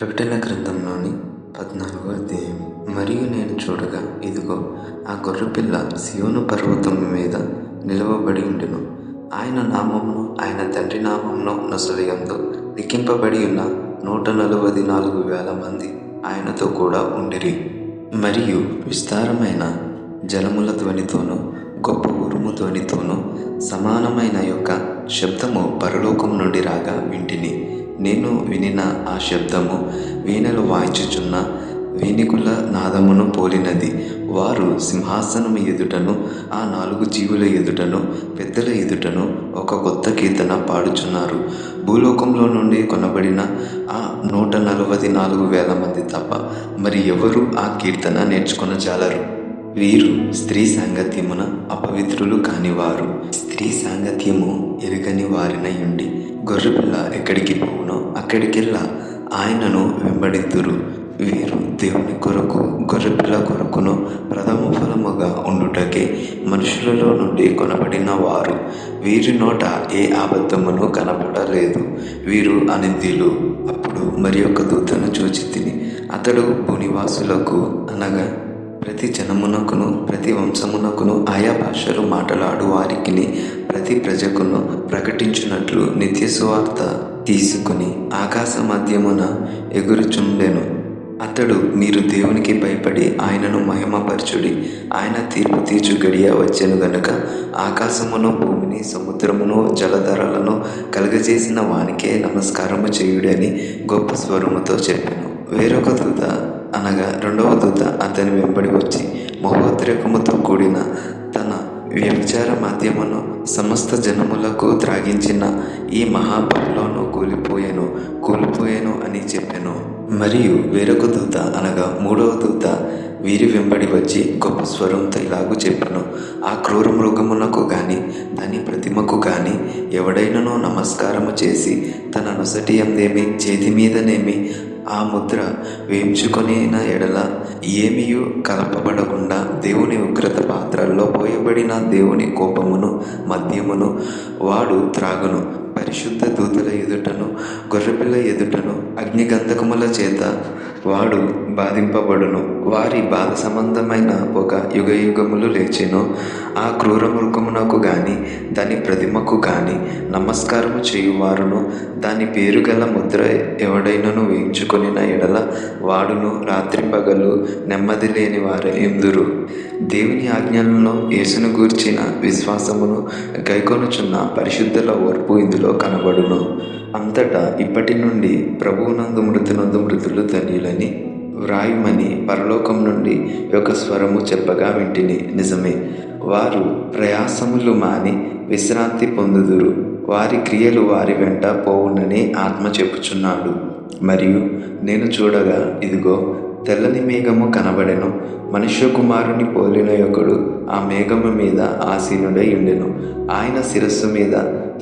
ప్రకటన గ్రంథంలోని 14వ అధ్యాయం. మరియు నేను చూడగా, ఇదిగో, ఆ గొర్రెపిల్ల సీయోను పర్వతము మీద నిలువబడి ఉండెను. ఆయన నామమును ఆయన తండ్రి నామమును నొసలియందు లిఖింపబడి ఉన్న 144,000 మంది ఆయనతో కూడా ఉండిరి. మరియు విస్తారమైన జలముల ధ్వనితోనూ గొప్ప ఉరుము ధ్వనితోనూ సమానమైన యొక్క శబ్దము పరలోకం నుండి రాగా వింటిని. నేను వినిన ఆ శబ్దము వీణలు వాయించుచున్న వేణికుల నాదమును పోలినది. వారు సింహాసనము ఎదుటను, ఆ 4 జీవుల ఎదుటను, పెద్దల ఎదుటను ఒక కొత్త కీర్తన పాడుచున్నారు. భూలోకంలో నుండి కొనబడిన ఆ 144,000 మంది తప్ప మరి ఎవరు ఆ కీర్తన నేర్చుకొనజాలరు. వీరు స్త్రీ సాంగత్యమున అపవిత్రులు కానివారు, స్త్రీ సాంగత్యము ఎరుగని వారినై ఉండి గొర్రెపిల్ల ఎక్కడికి పోవునో అక్కడికెల్లా ఆయనను వెంబడిద్దురు. వీరు దేవుని కొరకు, గొర్రెపిల్ల కొరకును ప్రథమ ఫలముగా ఉండుటకే మనుషులలో నుండి కొనబడిన వారు. వీరి నోట ఏ అబద్ధమును కనబడలేదు. వీరు అనింద్యులు. అప్పుడు మరి ఒక దూతను చూచి తిని, అతడు భూనివాసులకు అనగా ప్రతి జనమునకును, ప్రతి వంశమునకును, ఆయా భాషలు మాట్లాడు వారికిని, ప్రతి ప్రజకును ప్రకటించినట్లు నిత్య సువార్త తీసుకుని ఆకాశ మధ్యమున ఎగురుచుండెను. అతడు, మీరు దేవునికి భయపడి ఆయనను మహిమపరచుడి. ఆయన తీర్పు తీర్చు గడియ వచ్చెను గనుక ఆకాశమును, భూమిని, సముద్రమును, జలధరలను కలుగజేసిన వానికే నమస్కారము చేయుడని గొప్ప స్వరముతో చెప్పెను. వేరొక దూత అనగా 2వ దూత అతని వెంబడి వచ్చి మహోద్రేకముతో కూడిన తన వ్యభిచార మద్యమును సమస్త జనములకు త్రాగించిన ఈ మహాబబులోను కూలిపోయెను అని చెప్పెను. మరియు వేరొక దూత అనగా 3వ దూత వీరి వెంబడి వచ్చి గొప్ప స్వరంతో ఇలాగూ చెప్పెను, ఆ క్రూర మృగమునకు గాని దాని ప్రతిమకు గాని ఎవడైనను నమస్కారము చేసి తన నొసటి అందేమి, చేతి మీదనేమి ఆ ముద్ర వేయించుకొనిన ఎడల ఏమీయూ కలపబడకుండా దేవుని ఉగ్రత పాత్రల్లో పోయబడిన దేవుని కోపమును మద్యమును వాడు త్రాగును. పరిశుద్ధ దూతల ఎదుటను, గొర్రెపిల్ల ఎదుటను అగ్నిగంధకముల చేత వాడు బాధింపబడును. వారి బాధ సంబంధమైన పొగ యుగయుగములు లేచెను. ఆ క్రూర మృగమునకు గాని దాని ప్రతిమకు గాని నమస్కారము చేయువారును, దాని పేరు గల ముద్ర ఎవడైనను వేయించుకొనిన ఎడల వాడును రాత్రి పగలు నెమ్మది లేని వారే ఎందురు. దేవుని ఆజ్ఞలను, యేసును గూర్చిన విశ్వాసమును గైకొనుచున్న పరిశుద్ధుల ఓర్పు ఇందులో కనబడును. అంతటా ఇప్పటి నుండి ప్రభువునందు మృతులు ధన్యులని వ్రాయుమని పరలోకం నుండి ఒక స్వరము చెప్పగా వింటిని. నిజమే, వారు ప్రయాసములు మాని విశ్రాంతి పొందుదురు. వారి క్రియలు వారి వెంట పోవునని ఆత్మ చెప్పుచున్నాడు. మరియు నేను చూడగా, ఇదిగో, తెల్లని మేఘము కనబడెను. మనుష్య కుమారుని పోలిన ఒకడు ఆ మేఘము మీద ఆసీనుడై ఉండెను. ఆయన శిరస్సు మీద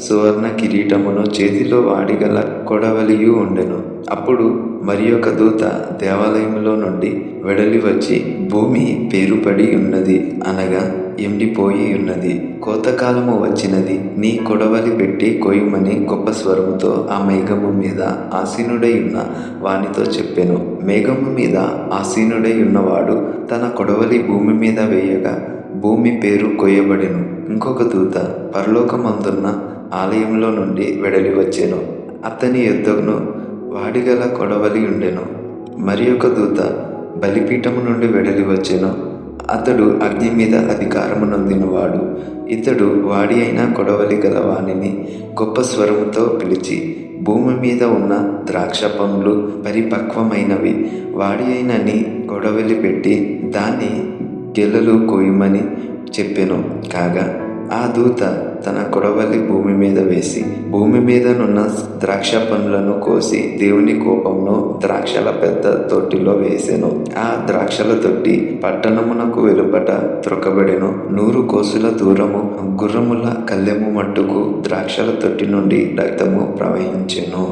సువర్ణ కిరీటమును, చేతిలో వాడిగల కొడవలియు ఉండెను. అప్పుడు మరి ఒక దూత దేవాలయములో నుండి వెడలి వచ్చి, భూమి పేరుపడి ఉన్నది అనగా ఎండిపోయి ఉన్నది, కోతకాలము వచ్చినది, నీ కొడవలి పెట్టి కొయ్యమని గొప్ప స్వరముతో ఆ మేఘము మీద ఆసీనుడై ఉన్న వానితో చెప్పెను. మేఘము మీద ఆసీనుడై ఉన్నవాడు తన కొడవలి భూమి మీద వేయగా భూమి పేరు కొయ్యబడెను. ఇంకొక దూత పరలోకమందున్న ఆలయంలో నుండి వెడలి వచ్చెను. అతని యొద్దను వాడిగల కొడవలి ఉండెను. మరి ఒక దూత బలిపీఠము నుండి వెడలి వచ్చెను. అతడు అగ్ని మీద అధికారము నొందినవాడు. ఇతడు వాడి అయిన కొడవలి గల వానిని గొప్ప స్వరముతో పిలిచి, భూమి మీద ఉన్న ద్రాక్ష పండ్లు పరిపక్వమైనవి, వాడి అయిన నీ కొడవలి పెట్టి దాన్ని గెలలు కోయమని చెప్పెను. కాగా ఆ దూత తన కొడవలి భూమి మీద వేసి భూమి మీదనున్న ద్రాక్ష పండ్లను కోసి దేవుని కోపంను ద్రాక్షల పెద్ద తొట్టిలో వేసెను. ఆ ద్రాక్షల తొట్టి పట్టణమునకు వెలుపట త్రొక్కబడెను. 100 కోసుల దూరము గుర్రముల కళ్ళెము మట్టుకు ద్రాక్షల తొట్టి నుండి రక్తము ప్రవహించెను.